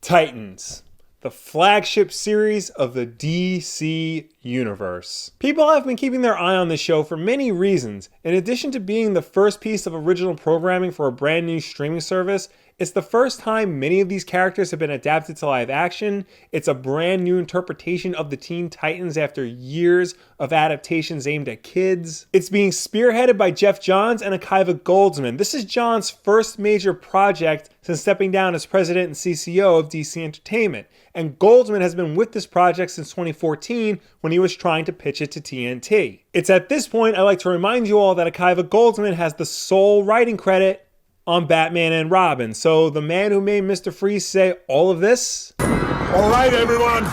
Titans, the flagship series of the DC universe. People have been keeping their eye on this show for many reasons. In addition to being the first piece of original programming for a brand new streaming service, it's the first time many of these characters have been adapted to live action. It's a brand new interpretation of the Teen Titans after years of adaptations aimed at kids. It's being spearheaded by Geoff Johns and Akiva Goldsman. This is Johns' first major project since stepping down as president and CCO of DC Entertainment. And Goldsman has been with this project since 2014 when he was trying to pitch it to TNT. It's at this point I'd like to remind you all that Akiva Goldsman has the sole writing credit on Batman and Robin. So the man who made Mr. Freeze say all of this. All right, everyone,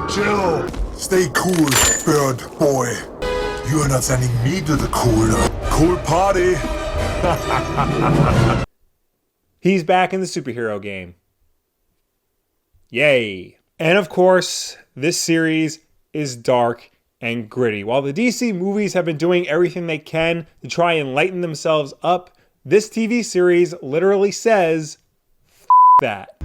chill. Stay cool, bird boy. You are not sending me to the cool party. He's back in the superhero game. Yay. And of course, this series is dark and gritty. While the DC movies have been doing everything they can to try and lighten themselves up, this TV series literally says, F that.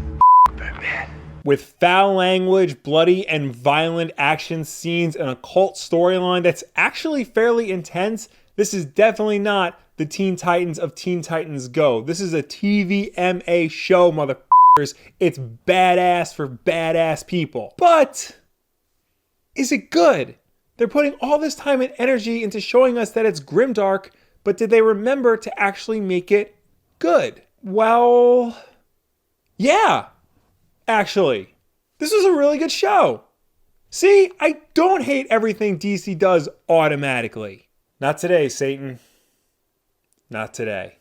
Batman. With foul language, bloody and violent action scenes, and a cult storyline that's actually fairly intense, this is definitely not the Teen Titans of Teen Titans Go. This is a TVMA show, motherfuckers. It's badass for badass people. But is it good? They're putting all this time and energy into showing us that it's grimdark, but did they remember to actually make it good? Well, yeah, actually. This was a really good show. See, I don't hate everything DC does automatically. Not today, Satan. Not today.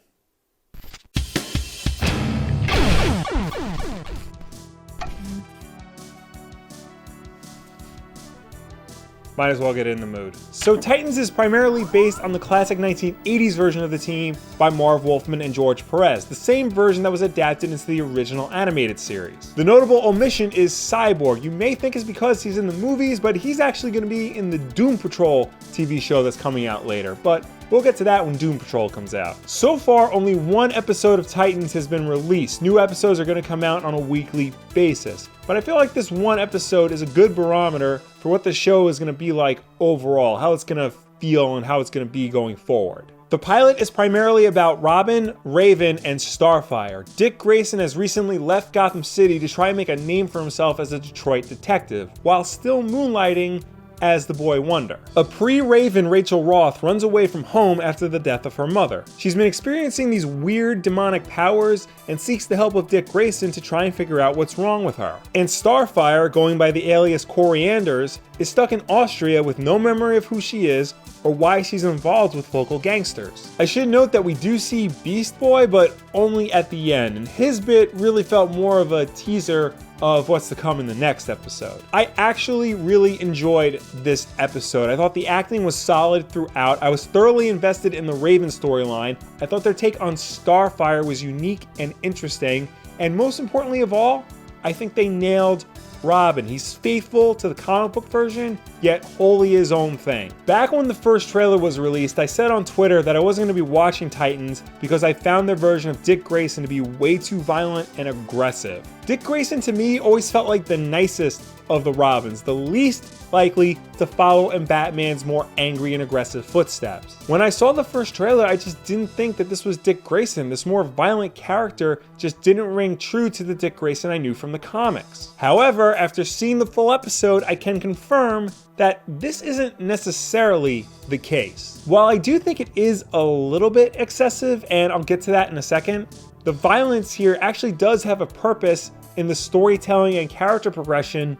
Might as well get in the mood. So Titans is primarily based on the classic 1980s version of the team by Marv Wolfman and George Perez, the same version that was adapted into the original animated series. The notable omission is Cyborg. You may think it's because he's in the movies, but he's actually going to be in the Doom Patrol TV show that's coming out later, but we'll get to that when Doom Patrol comes out. So far, only one episode of Titans has been released. New episodes are going to come out on a weekly basis. But I feel like this one episode is a good barometer for what the show is going to be like overall, how it's going to feel and how it's going to be going forward. The pilot is primarily about Robin, Raven, and Starfire. Dick Grayson has recently left Gotham City to try and make a name for himself as a Detroit detective, while still moonlighting as the Boy Wonder. A pre-Raven Rachel Roth runs away from home after the death of her mother. She's been experiencing these weird demonic powers and seeks the help of Dick Grayson to try and figure out what's wrong with her. And Starfire, going by the alias Corianders, is stuck in Austria with no memory of who she is or why she's involved with local gangsters. I should note that we do see Beast Boy, but only at the end, and his bit really felt more of a teaser of what's to come in the next episode. I actually really enjoyed this episode. I thought the acting was solid throughout. I was thoroughly invested in the Raven storyline. I thought their take on Starfire was unique and interesting. And most importantly of all, I think they nailed Robin. He's faithful to the comic book version, yet wholly his own thing. Back when the first trailer was released, I said on Twitter that I wasn't going to be watching Titans because I found their version of Dick Grayson to be way too violent and aggressive. Dick Grayson to me always felt like the nicest of the Robins, the least likely to follow in Batman's more angry and aggressive footsteps. When I saw the first trailer, I just didn't think that this was Dick Grayson. This more violent character just didn't ring true to the Dick Grayson I knew from the comics. However, after seeing the full episode, I can confirm that this isn't necessarily the case. While I do think it is a little bit excessive, and I'll get to that in a second, the violence here actually does have a purpose in the storytelling and character progression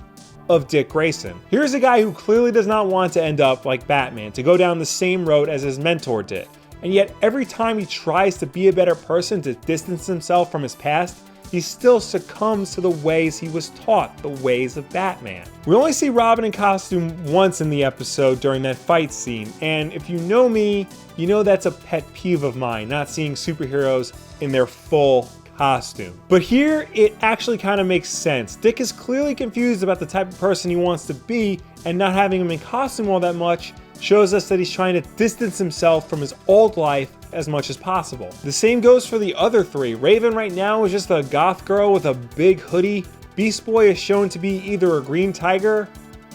of Dick Grayson. Here's a guy who clearly does not want to end up like Batman, to go down the same road as his mentor did. And yet every time he tries to be a better person, to distance himself from his past, he still succumbs to the ways he was taught, the ways of Batman. We only see Robin in costume once in the episode during that fight scene, and if you know me, you know that's a pet peeve of mine, not seeing superheroes in their full costume. But here, it actually kind of makes sense. Dick is clearly confused about the type of person he wants to be, and not having him in costume all that much shows us that he's trying to distance himself from his old life as much as possible. The same goes for the other three. Raven right now is just a goth girl with a big hoodie. Beast Boy is shown to be either a green tiger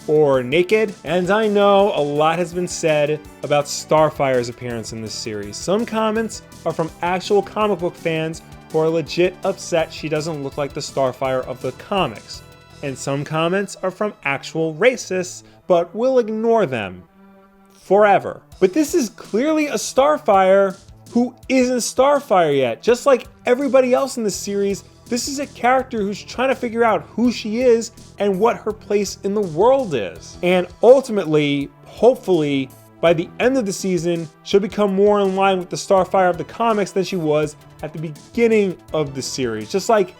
or naked. And I know a lot has been said about Starfire's appearance in this series. Some comments are from actual comic book fans who are legit upset she doesn't look like the Starfire of the comics. And some comments are from actual racists, but we'll ignore them forever. But this is clearly a Starfire who isn't Starfire yet. Just like everybody else in the series, this is a character who's trying to figure out who she is and what her place in the world is. And ultimately, hopefully, by the end of the season, she'll become more in line with the Starfire of the comics than she was at the beginning of the series, just like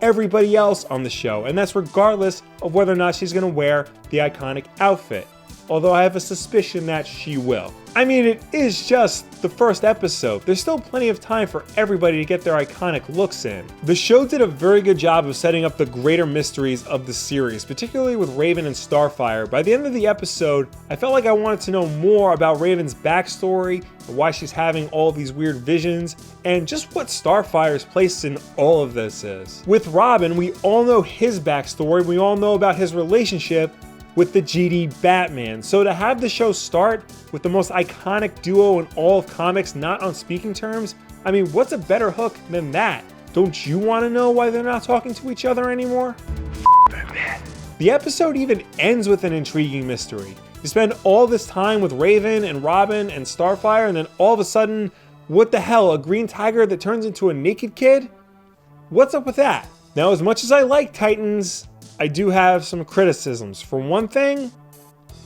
everybody else on the show. And that's regardless of whether or not she's going to wear the iconic outfit, although I have a suspicion that she will. I mean, it is just the first episode. There's still plenty of time for everybody to get their iconic looks in. The show did a very good job of setting up the greater mysteries of the series, particularly with Raven and Starfire. By the end of the episode, I felt like I wanted to know more about Raven's backstory, and why she's having all these weird visions, and just what Starfire's place in all of this is. With Robin, we all know his backstory, we all know about his relationship with the GD Batman. So to have the show start with the most iconic duo in all of comics not on speaking terms, I mean, what's a better hook than that? Don't you want to know why they're not talking to each other anymore? Batman. The episode even ends with an intriguing mystery. You spend all this time with Raven and Robin and Starfire, and then all of a sudden, what the hell, a green tiger that turns into a naked kid? What's up with that? Now, as much as I like Titans, I do have some criticisms. For one thing,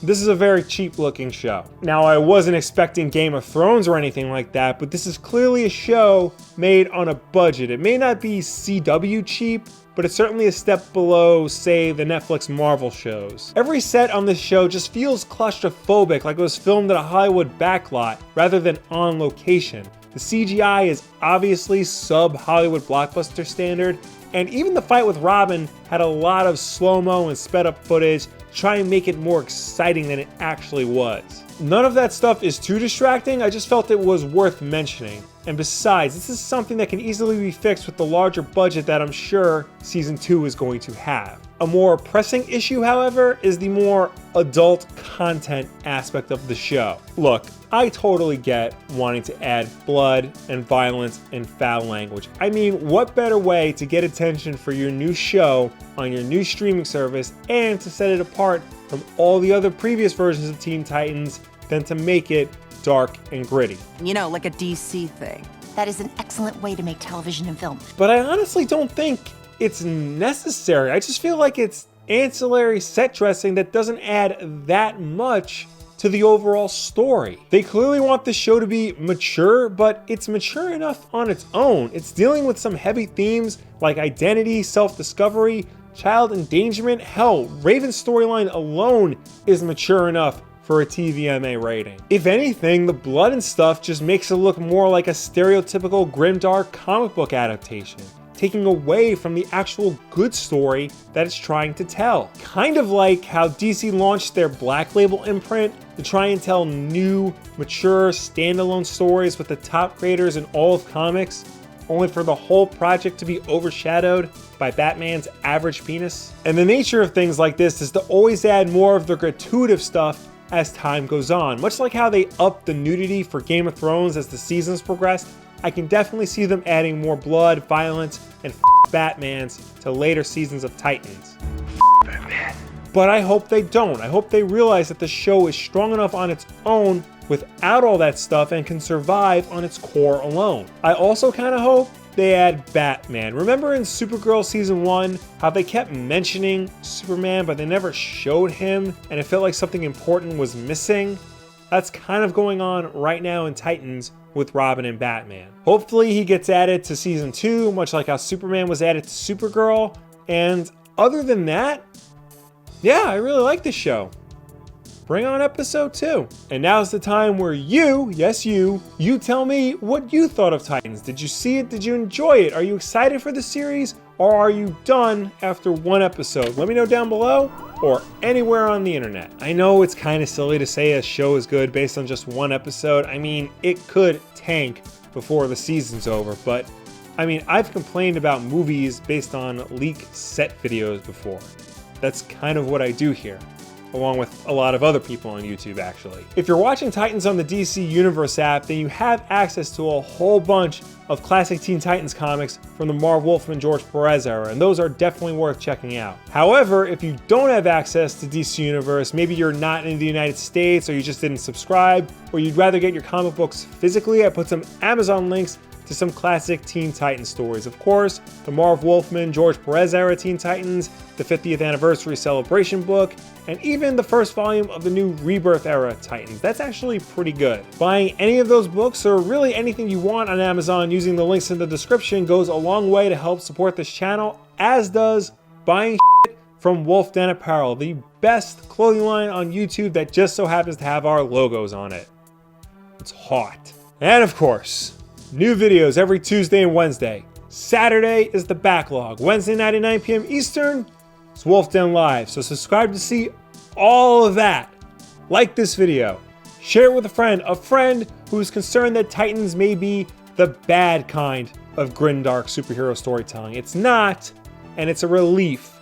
this is a very cheap looking show. Now, I wasn't expecting Game of Thrones or anything like that, but this is clearly a show made on a budget. It may not be CW cheap, but it's certainly a step below, say, the Netflix Marvel shows. Every set on this show just feels claustrophobic, like it was filmed at a Hollywood backlot rather than on location. The CGI is obviously sub-Hollywood blockbuster standard, and even the fight with Robin had a lot of slow-mo and sped-up footage to try and make it more exciting than it actually was. None of that stuff is too distracting, I just felt it was worth mentioning. And besides, this is something that can easily be fixed with the larger budget that I'm sure Season 2 is going to have. A more pressing issue, however, is the more adult content aspect of the show. Look, I totally get wanting to add blood and violence and foul language. I mean, what better way to get attention for your new show on your new streaming service and to set it apart from all the other previous versions of Teen Titans than to make it dark and gritty. You know, like a DC thing. That is an excellent way to make television and film. But I honestly don't think it's necessary. I just feel like it's ancillary set dressing that doesn't add that much to the overall story. They clearly want the show to be mature, but it's mature enough on its own. It's dealing with some heavy themes like identity, self-discovery, child endangerment. Hell, Raven's storyline alone is mature enough for a TVMA rating. If anything, the blood and stuff just makes it look more like a stereotypical grimdark comic book adaptation, taking away from the actual good story that it's trying to tell. Kind of like how DC launched their Black Label imprint to try and tell new, mature, standalone stories with the top creators in all of comics, only for the whole project to be overshadowed by Batman's average penis. And the nature of things like this is to always add more of the gratuitous stuff as time goes on. Much like how they upped the nudity for Game of Thrones as the seasons progressed, I can definitely see them adding more blood, violence, and Batmans to later seasons of Titans. Batman. But I hope they don't. I hope they realize that the show is strong enough on its own without all that stuff and can survive on its core alone. I also kind of hope they add Batman. Remember in Supergirl Season 1, how they kept mentioning Superman, but they never showed him, and it felt like something important was missing? That's kind of going on right now in Titans with Robin and Batman. Hopefully he gets added to Season 2, much like how Superman was added to Supergirl, and other than that, yeah, I really like this show. Bring on episode 2. And now's the time where you, yes you tell me what you thought of Titans. Did you see it? Did you enjoy it? Are you excited for the series? or are you done after one episode? Let me know down below or anywhere on the internet. I know it's kind of silly to say a show is good based on just one episode. I mean, it could tank before the season's over, but I mean, I've complained about movies based on leak set videos before. That's kind of what I do here, along with a lot of other people on YouTube actually. If you're watching Titans on the DC Universe app, then you have access to a whole bunch of classic Teen Titans comics from the Marv Wolfman and George Perez era, and those are definitely worth checking out. However, if you don't have access to DC Universe, maybe you're not in the United States, or you just didn't subscribe, or you'd rather get your comic books physically, I put some Amazon links to some classic Teen Titans stories. Of course, the Marv Wolfman, George Perez era Teen Titans, the 50th anniversary celebration book, and even the first volume of the new Rebirth era Titans. That's actually pretty good. Buying any of those books, or really anything you want on Amazon using the links in the description, goes a long way to help support this channel, as does buying shit from Wulff Den Apparel, the best clothing line on YouTube that just so happens to have our logos on it. It's hot. And of course, new videos every Tuesday and Wednesday. Saturday is the backlog. Wednesday night at 9 p.m. Eastern, it's Wulff Den Live. So subscribe to see all of that. Like this video. Share it with a friend who is concerned that Titans may be the bad kind of grimdark superhero storytelling. It's not, and it's a relief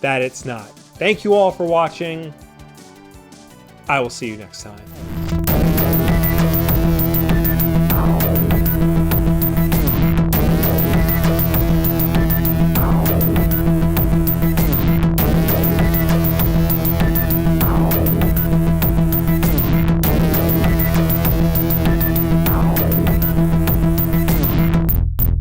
that it's not. Thank you all for watching. I will see you next time.